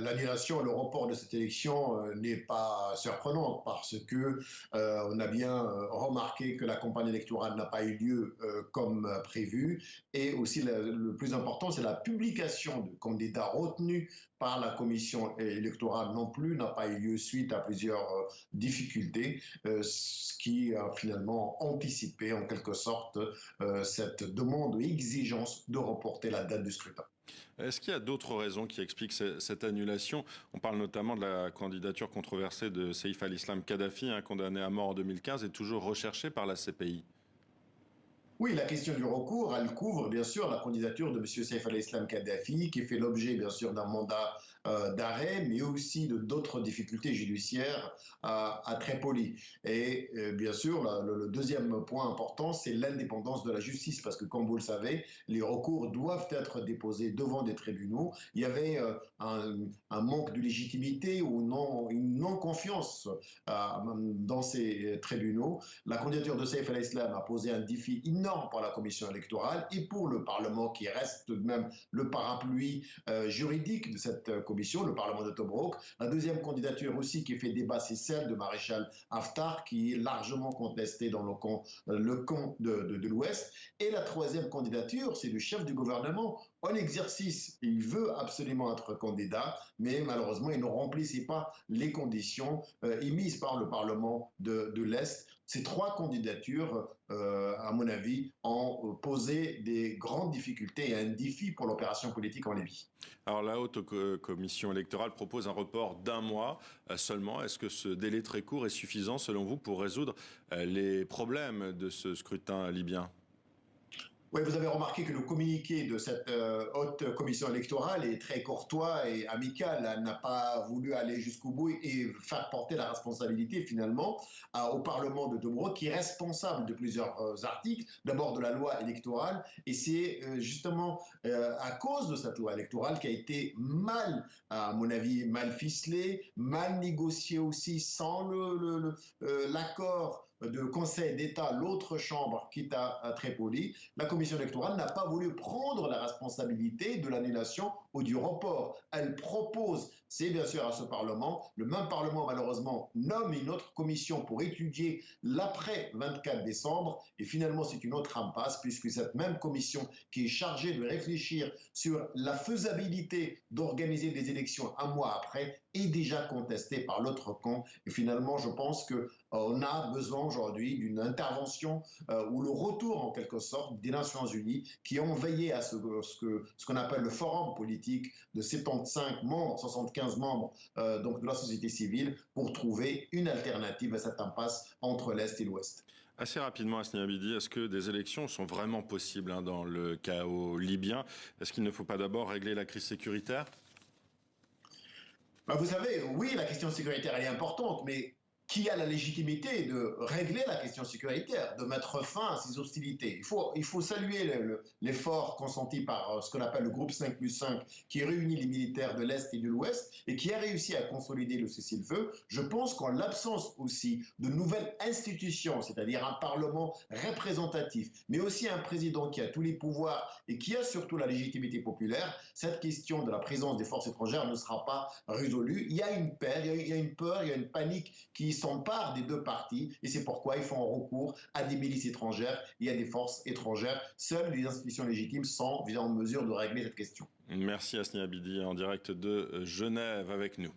l'annulation, le report de cette élection n'est pas surprenante parce que on a bien remarqué que la campagne électorale n'a pas eu lieu comme prévu et aussi le plus important, c'est la publication de candidats retenus par la commission électorale non plus n'a pas eu lieu suite à plusieurs difficultés, ce qui a finalement anticipé en quelque sorte cette demande ou exigence de reporter la date du scrutin. Est-ce qu'il y a d'autres raisons qui expliquent cette annulation? On parle notamment de la candidature controversée de Saïf al-Islam Kadhafi, condamné à mort en 2015 et toujours recherché par la CPI. Oui, la question du recours, elle couvre bien sûr la candidature de M. Saïf al-Islam Kadhafi, qui fait l'objet bien sûr d'un mandat d'arrêt, mais aussi de d'autres difficultés judiciaires à Tripoli. Et bien sûr, le deuxième point important, c'est l'indépendance de la justice, parce que comme vous le savez, les recours doivent être déposés devant des tribunaux. Il y avait un manque de légitimité ou non, une non-confiance dans ces tribunaux. La candidature de Saïf al-Islam a posé un défi énorme pour la commission électorale et pour le Parlement qui reste tout de même le parapluie juridique de cette commission, le Parlement de Tobrouk. La deuxième candidature aussi qui fait débat, c'est celle de Maréchal Haftar, qui est largement contestée dans le camp de l'Ouest. Et la troisième candidature, c'est le chef du gouvernement en exercice. Il veut absolument être candidat, mais malheureusement, il ne remplissait pas les conditions émises par le Parlement de l'Est. Ces trois candidatures, à mon avis, ont posé des grandes difficultés et un défi pour l'opération politique en Libye. Alors la haute commission électorale propose un report d'un mois seulement. Est-ce que ce délai très court est suffisant selon vous pour résoudre les problèmes de ce scrutin libyen ? Oui, vous avez remarqué que le communiqué de cette haute commission électorale est très courtois et amical. Elle n'a pas voulu aller jusqu'au bout et faire porter la responsabilité finalement au Parlement de Tobrouk, qui est responsable de plusieurs articles, d'abord de la loi électorale. Et c'est justement à cause de cette loi électorale qui a été mal, à mon avis, mal ficelée, mal négociée aussi, sans l'accord de Conseil d'État, l'autre chambre qui est à Tripoli. La commission électorale n'a pas voulu prendre la responsabilité de l'annulation ou du report. Elle propose, c'est bien sûr à ce Parlement, le même Parlement malheureusement nomme une autre commission pour étudier l'après 24 décembre et finalement c'est une autre impasse puisque cette même commission qui est chargée de réfléchir sur la faisabilité d'organiser des élections un mois après est déjà contestée par l'autre camp et finalement je pense qu'on a besoin aujourd'hui d'une intervention ou le retour en quelque sorte des Nations Unies qui ont veillé à ce qu'on appelle le forum politique de 75 membres, 75 membres donc de la société civile pour trouver une alternative à cette impasse entre l'Est et l'Ouest. Assez rapidement, Hasni Abidi, est-ce que des élections sont vraiment possibles dans le chaos libyen? Est-ce qu'il ne faut pas d'abord régler la crise sécuritaire? Vous savez, oui, la question sécuritaire elle est importante, mais qui a la légitimité de régler la question sécuritaire, de mettre fin à ces hostilités. Il faut saluer l'effort consenti par ce qu'on appelle le groupe 5+5, qui réunit les militaires de l'Est et de l'Ouest, et qui a réussi à consolider le cessez-le-feu. Je pense qu'en l'absence aussi de nouvelles institutions, c'est-à-dire un Parlement représentatif, mais aussi un président qui a tous les pouvoirs et qui a surtout la légitimité populaire, cette question de la présence des forces étrangères ne sera pas résolue. Il y a une peur, il y a une panique qui s'emparent des deux parties et c'est pourquoi ils font recours à des milices étrangères et à des forces étrangères. Seules les institutions légitimes sont en mesure de régler cette question. Merci Hasni Abidi en direct de Genève avec nous.